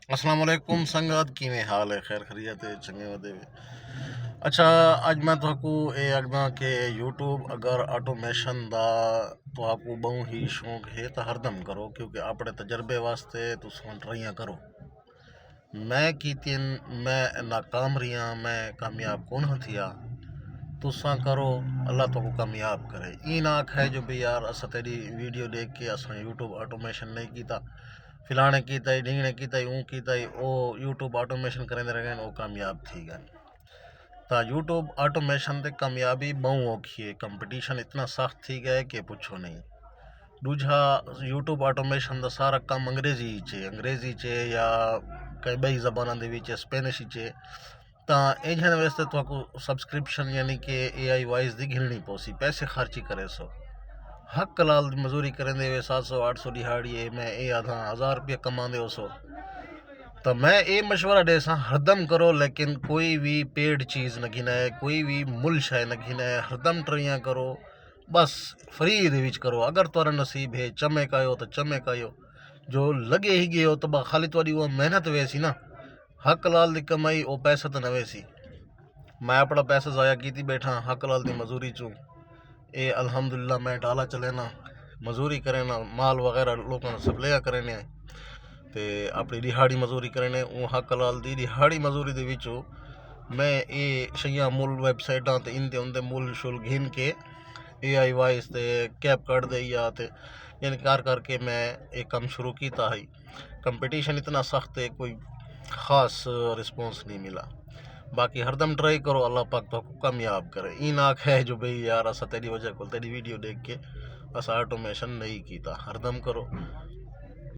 अस्सलाम वालेकुम संगत किवें हाल है खैर खरीत है चंगे वदे अच्छा अज मैं तुहाकू ये आखदा कि यूट्यूब अगर ऑटोमेशन दा तुहाकू बहु ही शौक है तो हरदम करो क्योंकि अपने तजर्बे वास्ते तुम ट्राइयां करो। मैं कीतिन मैं नाकाम रिया मैं कामयाब कौन थिया तुसा करो अल्लाह तुमको कामयाब करे। ई ना आखे जो भी यार असा तेरी वीडियो देख के असा यूट्यूब ऑटोमेशन नहीं कीता फिलाने कीता ढींगने कीता ऊँ कीता ओ यूट्यूब ऑटोमेशन करेंदे रह गए वो कामयाब थी गए। तो यूट्यूब ऑटोमेशन ते कामयाबी बहु औखी है कंपटीशन इतना सख्त थी गया कि पूछो नहीं। दूजा यूट्यूब ऑटोमेशन का सारा काम अंग्रेजी चे या कई बई जबाना दे विच स्पेनिश चे तो एजन वास्ते तो सब्सक्रिप्शन यानी कि AI वॉइस दी घिलनी पोसी पैसे खर्ची करे सो हक लाल मजूरी करेंदे वे 700 800 दिहाड़ी मैं ए आधा 1000 रुपया कमांदे हो सो। तो मैं ये मशवरा दे सा हरदम करो लेकिन कोई भी पेड चीज़ न घिनाए कोई भी मुल शय न घिनाए हरदम ट्रियां करो बस फ्री दे विच करो। अगर तुरा नसीब है चमे कायो तो चमे कायो जो लगे ही गयो तो खाली तुरी वो मेहनत वैसी ना हक लाल दी कमाई वो पैसा तो न वैसी। मैं अपना पैसा ज़ाया की बैठा हक लाल दी मजूरी चूँ ये अल्हम्दुलिल्लाह मैं डाला चले ना मजूरी करे ना माल वगैरह लोगों सप्लाया करे ते अपनी दिहाड़ी मजूरी करने हक लाल दी दिहाड़ी मजूरी दे विचों मैं ये शैयां मुल वैबसाइटां ते इंदे उंदे मुल शुल घिन के AI वॉइस ते कैप कट दे या ते यानी कार करके मैं एक काम शुरू किया है। कंपटीशन इतना सख्त है कोई ख़ास रिस्पॉन्स नहीं मिला। बाकी हरदम ट्राई करो अल्लाह पाक तो कामयाब करे। ई ना है जो भाई यार असा तेरी वजह को तेरी वीडियो देख के असा ऑटोमेशन नहीं किया हरदम करो।